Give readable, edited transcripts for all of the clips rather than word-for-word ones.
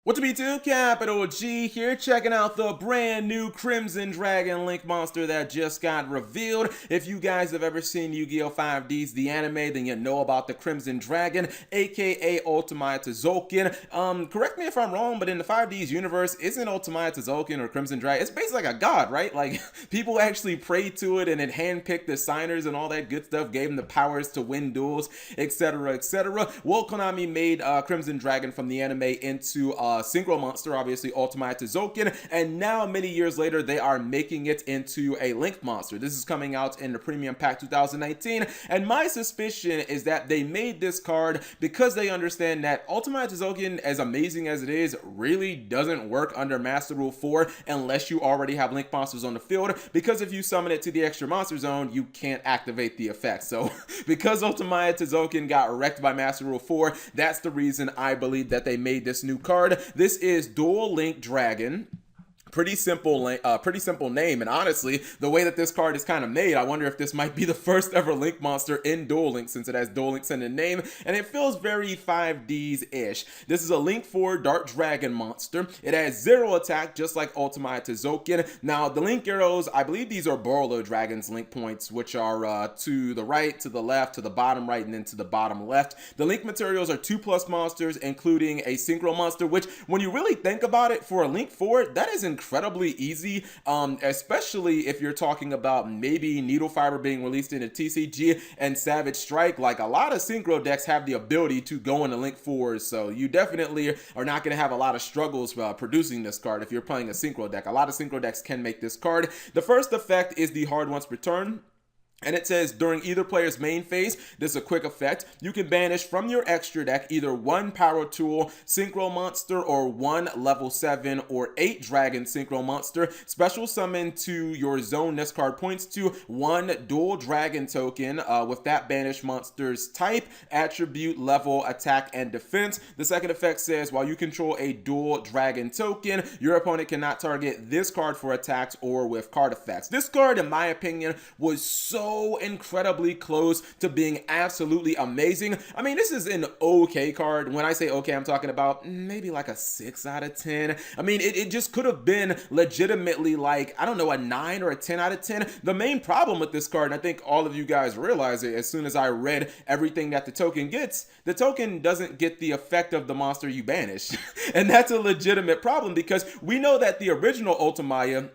What's up, YouTube? Capital G here, checking out the brand new Crimson Dragon Link monster that just got revealed. If you guys have ever seen Yu-Gi-Oh! 5D's the anime, then you know about the Crimson Dragon, aka Ultimaya Tzolkin. Correct me if I'm wrong, but in the 5D's universe, isn't Ultimaya Tzolkin or Crimson Dragon? It's basically like a god, right? Like, people actually pray to it, and it handpicked the signers and all that good stuff, gave them the powers to win duels, etc., etc. Well, Konami made Crimson Dragon from the anime into synchro monster, obviously Ultimaya Tzolkin, and now many years later they are making it into a Link monster. This is coming out in the Premium Pack 2019, and my suspicion is that they made this card because they understand that Ultimaya Tzolkin, as amazing as it is, really doesn't work under Master Rule 4 unless you already have Link monsters on the field, because if you summon it to the extra monster zone, you can't activate the effect. So because Ultimaya Tzolkin got wrecked by Master Rule 4, that's the reason I believe that they made this new card. This is Dual Link Dragon. Pretty simple name, and honestly, the way that this card is kind of made, I wonder if this might be the first ever Link monster in Duel Link, since it has Duel Links in the name, and it feels very 5Ds-ish. This is a Link 4 Dark Dragon monster. It has 0 attack, just like Ultimaya Tzolkin. Now, the Link arrows, I believe these are Borolo Dragon's Link points, which are to the right, to the left, to the bottom right, and then to the bottom left. The Link materials are 2+ monsters, including a Synchro monster, which, when you really think about it, for a Link 4, that is incredibly easy, especially if you're talking about maybe Needle Fiber being released in a TCG and Savage Strike. Like, a lot of synchro decks have the ability to go into Link 4s, so you definitely are not going to have a lot of struggles producing this card if you're playing a synchro deck. A lot of synchro decks can make this card. The first effect is the hard once per turn. And it says, during either player's main phase, this is a quick effect, you can banish from your extra deck either 1 Power Tool Synchro Monster or 1 level 7 or 8 Dragon Synchro Monster. Special summon to your zone. This card points to 1 Dual Dragon token with that banished monster's type, attribute, level, attack, and defense. The second effect says, while you control a Dual Dragon token, your opponent cannot target this card for attacks or with card effects. This card, in my opinion, was so incredibly close to being absolutely amazing. I mean, this is an okay card. When I say okay, I'm talking about maybe like a 6 out of 10. I mean, it just could have been legitimately like, I don't know, a 9 or a 10 out of 10. The main problem with this card, and I think all of you guys realize it as soon as I read everything that the token gets, the token doesn't get the effect of the monster you banish. And that's a legitimate problem, because we know that the original Ultimaya,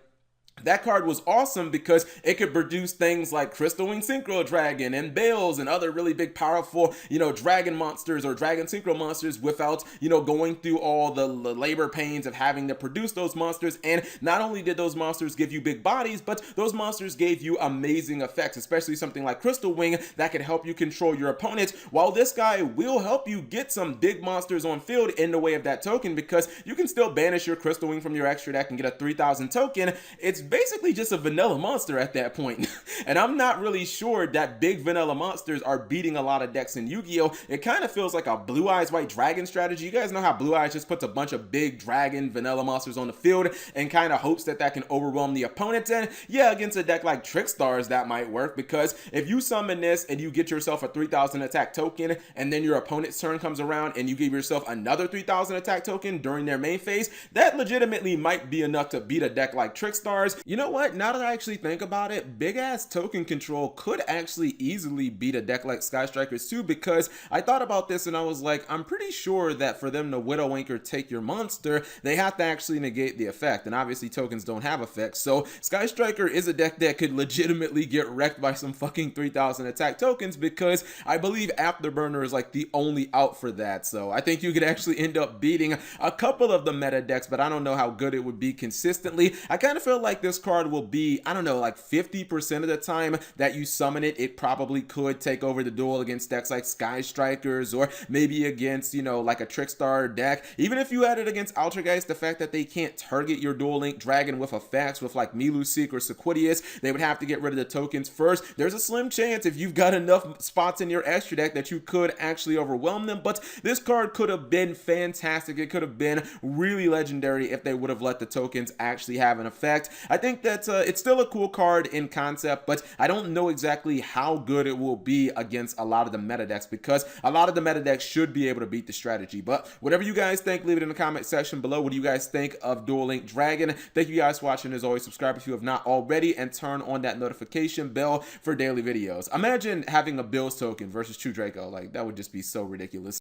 that card was awesome because it could produce things like Crystal Wing Synchro Dragon and Bales and other really big, powerful, dragon monsters or dragon synchro monsters without, going through all the labor pains of having to produce those monsters. And not only did those monsters give you big bodies, but those monsters gave you amazing effects, especially something like Crystal Wing that could help you control your opponent, while this guy will help you get some big monsters on field in the way of that token, because you can still banish your Crystal Wing from your extra deck and get a 3000 token. It's basically just a vanilla monster at that point. And I'm not really sure that big vanilla monsters are beating a lot of decks in Yu-Gi-Oh! It kind of feels like a Blue Eyes White Dragon strategy. You guys know how Blue Eyes just puts a bunch of big dragon vanilla monsters on the field and kind of hopes that that can overwhelm the opponent. And yeah, against a deck like Trickstars, that might work, because if you summon this and you get yourself a 3000 attack token, and then your opponent's turn comes around and you give yourself another 3000 attack token during their main phase, that legitimately might be enough to beat a deck like Trickstars. You know what? Now that I actually think about it, big ass token control could actually easily beat a deck like Sky Strikers too, because I thought about this and I was like, I'm pretty sure that for them to Widow Anchor take your monster, they have to actually negate the effect, and obviously tokens don't have effects. So Sky Striker is a deck that could legitimately get wrecked by some fucking 3000 attack tokens, because I believe Afterburner is like the only out for that. So I think you could actually end up beating a couple of the meta decks, but I don't know how good it would be consistently. I kind of feel like this card will be, I don't know, like 50% of the time that you summon it, it probably could take over the duel against decks like Sky Strikers, or maybe against, like a Trickstar deck. Even if you had it against Altergeist, the fact that they can't target your Dual Link Dragon with effects with like Miluseek or Sequidius, they would have to get rid of the tokens first. There's a slim chance, if you've got enough spots in your extra deck, that you could actually overwhelm them, but this card could have been fantastic. It could have been really legendary if they would have let the tokens actually have an effect. I think that it's still a cool card in concept, but I don't know exactly how good it will be against a lot of the meta decks, because a lot of the meta decks should be able to beat the strategy. But whatever you guys think, leave it in the comment section below. What do you guys think of Duel Link Dragon? Thank you guys for watching. As always, subscribe if you have not already, and turn on that notification bell for daily videos. Imagine having a Bills token versus True Draco. Like, that would just be so ridiculous.